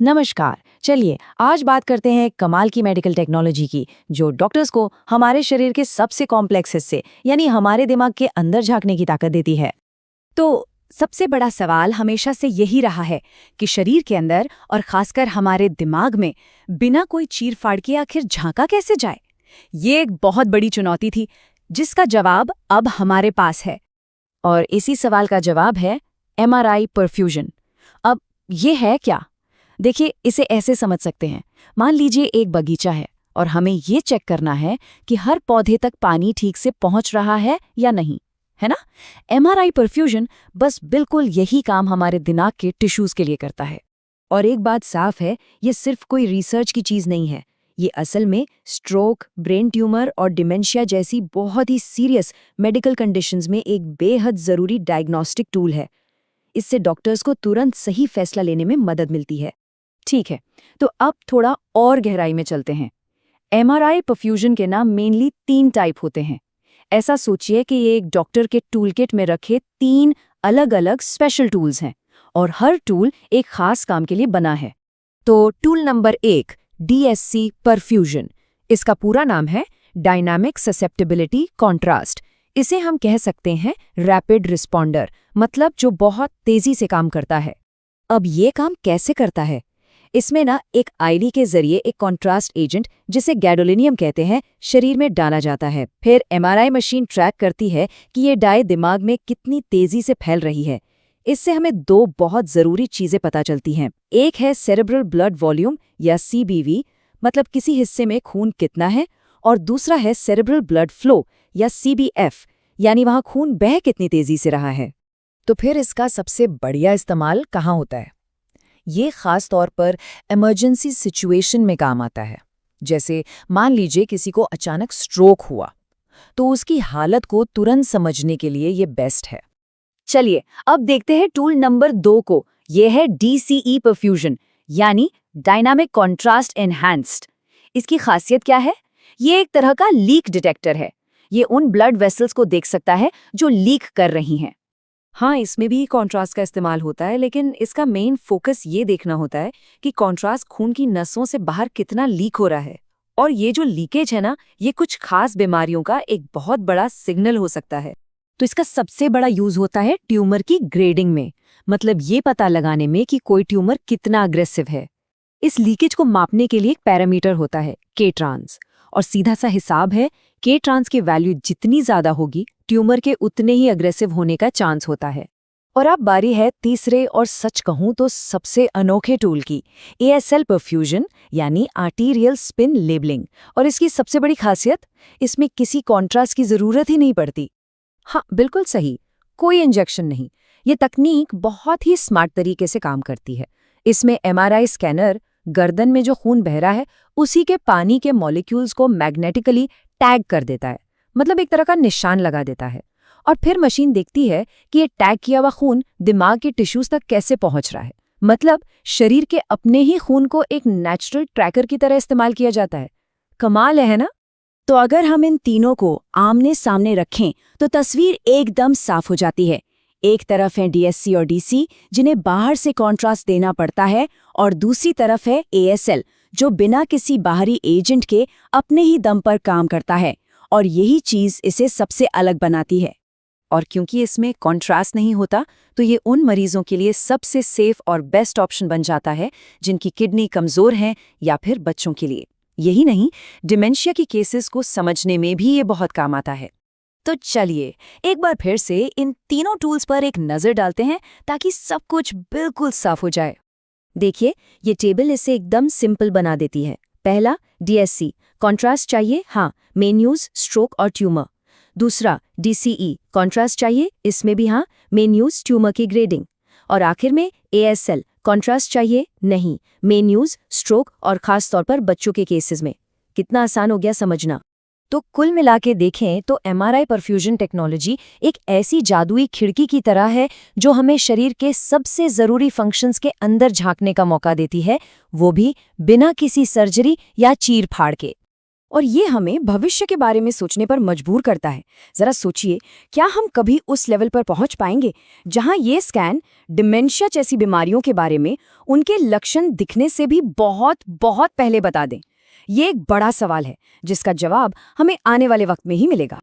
नमस्कार। चलिए आज बात करते हैं कमाल की मेडिकल टेक्नोलॉजी की, जो डॉक्टर्स को हमारे शरीर के सबसे कॉम्प्लेक्स हिस्से यानी हमारे दिमाग के अंदर झांकने की ताकत देती है। तो सबसे बड़ा सवाल हमेशा से यही रहा है कि शरीर के अंदर और खासकर हमारे दिमाग में बिना कोई चीर-फाड़ के आखिर झांका कैसे जाए। ये एक बहुत बड़ी चुनौती थी, जिसका जवाब अब हमारे पास है। और इसी सवाल का जवाब है एमआरआई परफ्यूजन। अब ये है क्या? देखिए, इसे ऐसे समझ सकते हैं। मान लीजिए एक बगीचा है और हमें ये चेक करना है कि हर पौधे तक पानी ठीक से पहुंच रहा है या नहीं, है ना? एमआरआई परफ्यूजन बस बिल्कुल यही काम हमारे दिमाग के टिश्यूज के लिए करता है। और एक बात साफ है, ये सिर्फ कोई रिसर्च की चीज नहीं है। ये असल में स्ट्रोक, ब्रेन ट्यूमर और डिमेंशिया जैसी बहुत ही सीरियस मेडिकल कंडीशंस में एक बेहद जरूरी डायग्नोस्टिक टूल है। इससे डॉक्टर्स को तुरंत सही फैसला लेने में मदद मिलती है। ठीक है, तो अब थोड़ा और गहराई में चलते हैं। एमआरआई परफ्यूजन के ना मेनली 3 टाइप होते हैं। ऐसा सोचिए कि ये एक डॉक्टर के टूलकिट में रखे 3 अलग-अलग स्पेशल टूल्स हैं और हर टूल एक खास काम के लिए बना है। तो टूल नंबर 1, डीएससी परफ्यूजन। इसका पूरा नाम है डायनामिक ससेप्टिबिलिटी कॉन्ट्रास्ट। इसे हम कह सकते हैं रैपिड रिस्पॉन्डर, मतलब जो बहुत तेजी से काम करता है। अब ये काम कैसे करता है? इसमें ना एक आईडी के जरिए एक कॉन्ट्रास्ट एजेंट, जिसे गैडोलिनियम कहते हैं, शरीर में डाला जाता है। फिर एमआरआई मशीन ट्रैक करती है कि ये डाई दिमाग में कितनी तेजी से फैल रही है। इससे हमें 2 बहुत जरूरी चीजें पता चलती हैं। एक है सेरेब्रल ब्लड वॉल्यूम या सीबीवी, मतलब किसी हिस्से में खून कितना है, और दूसरा है सेरेब्रल ब्लड फ्लो या सीबीएफ, यानी वहां खून बह कितनी तेजी से रहा है। तो फिर इसका सबसे बढ़िया इस्तेमाल कहाँ होता है? ये खास तौर पर इमरजेंसी सिचुएशन में काम आता है। जैसे मान लीजिए किसी को अचानक स्ट्रोक हुआ, तो उसकी हालत को तुरंत समझने के लिए ये बेस्ट है। चलिए अब देखते हैं टूल नंबर 2 को। ये है डीसीई परफ्यूजन, यानी डायनामिक कॉन्ट्रास्ट एनहांस्ड। इसकी खासियत क्या है? ये एक तरह का लीक डिटेक्टर है। ये उन ब्लड वेसल्स को देख सकता है जो लीक कर रही हैं। हाँ, इसमें भी कॉन्ट्रास्ट का इस्तेमाल होता है, लेकिन इसका मेन फोकस ये देखना होता है कि कॉन्ट्रास्ट खून की नसों से बाहर कितना लीक हो रहा है। और ये जो लीकेज है ना, ये कुछ खास बीमारियों का एक बहुत बड़ा सिग्नल हो सकता है। तो इसका सबसे बड़ा यूज होता है ट्यूमर की ग्रेडिंग में, मतलब ये पता लगाने में कि कोई ट्यूमर कितना अग्रेसिव है। इस लीकेज को मापने के लिए एक पैरामीटर होता है, के ट्रांस, और सीधा सा हिसाब है, के ट्रांस की वैल्यू जितनी ज्यादा होगी, ट्यूमर के उतने ही अग्रेसिव होने का चांस होता है। और अब बारी है तीसरे और सच कहूं तो सबसे अनोखे टूल की, एएसएल परफ्यूजन, यानी आर्टीरियल स्पिन लेबलिंग। और इसकी सबसे बड़ी खासियत, इसमें किसी कॉन्ट्रास्ट की जरूरत ही नहीं पड़ती। हाँ, बिल्कुल सही, कोई इंजेक्शन नहीं। ये तकनीक बहुत ही स्मार्ट तरीके से काम करती है। इसमें एमआरआई स्कैनर गर्दन में जो खून बह रहा है, उसी के पानी के मॉलिक्यूल्स को मैग्नेटिकली टैग कर देता है, मतलब एक तरह का निशान लगा देता है। और फिर मशीन देखती है कि ये टैग किया हुआ खून दिमाग के टिश्यूज तक कैसे पहुंच रहा है। मतलब शरीर के अपने ही खून को एक नेचुरल ट्रैकर की तरह इस्तेमाल किया जाता है। कमाल है ना? तो अगर हम इन तीनों को आमने सामने रखें तो तस्वीर एकदम साफ हो जाती है। एक तरफ है डीएससी और डीसी, जिन्हें बाहर से कॉन्ट्रास्ट देना पड़ता है, और दूसरी तरफ है एएसएल, जो बिना किसी बाहरी एजेंट के अपने ही दम पर काम करता है। और यही चीज इसे सबसे अलग बनाती है। और क्योंकि इसमें कॉन्ट्रास्ट नहीं होता, तो ये उन मरीजों के लिए सबसे सेफ और बेस्ट ऑप्शन बन जाता है जिनकी किडनी कमजोर हैं, या फिर बच्चों के लिए। यही नहीं, डिमेंशिया की केसेस को समझने में भी ये बहुत काम आता है। तो चलिए एक बार फिर से इन तीनों टूल्स पर एक नजर डालते हैं, ताकि सब कुछ बिल्कुल साफ हो जाए। देखिए, ये टेबल इसे एकदम सिंपल बना देती है। पहला, डीएससी, कॉन्ट्रास्ट चाहिए, हाँ, मेन न्यूज, स्ट्रोक और ट्यूमर। दूसरा, डीसीई, कॉन्ट्रास्ट चाहिए, इसमें भी हाँ, मेन न्यूज, ट्यूमर की ग्रेडिंग। और आखिर में एएसएल, कॉन्ट्रास्ट चाहिए, नहीं, मेन न्यूज, स्ट्रोक और खास तौर पर बच्चों के केसेस में। कितना आसान हो गया समझना। तो कुल मिला के देखें तो एमआरआई परफ्यूजन टेक्नोलॉजी एक ऐसी जादुई खिड़की की तरह है, जो हमें शरीर के सबसे ज़रूरी फंक्शंस के अंदर झांकने का मौका देती है, वो भी बिना किसी सर्जरी या चीर-फाड़ के। और ये हमें भविष्य के बारे में सोचने पर मजबूर करता है। जरा सोचिए, क्या हम कभी उस लेवल पर पहुंच पाएंगे जहां ये स्कैन डिमेंशिया जैसी बीमारियों के बारे में उनके लक्षण दिखने से भी बहुत बहुत पहले बता दें? ये एक बड़ा सवाल है जिसका जवाब हमें आने वाले वक्त में ही मिलेगा।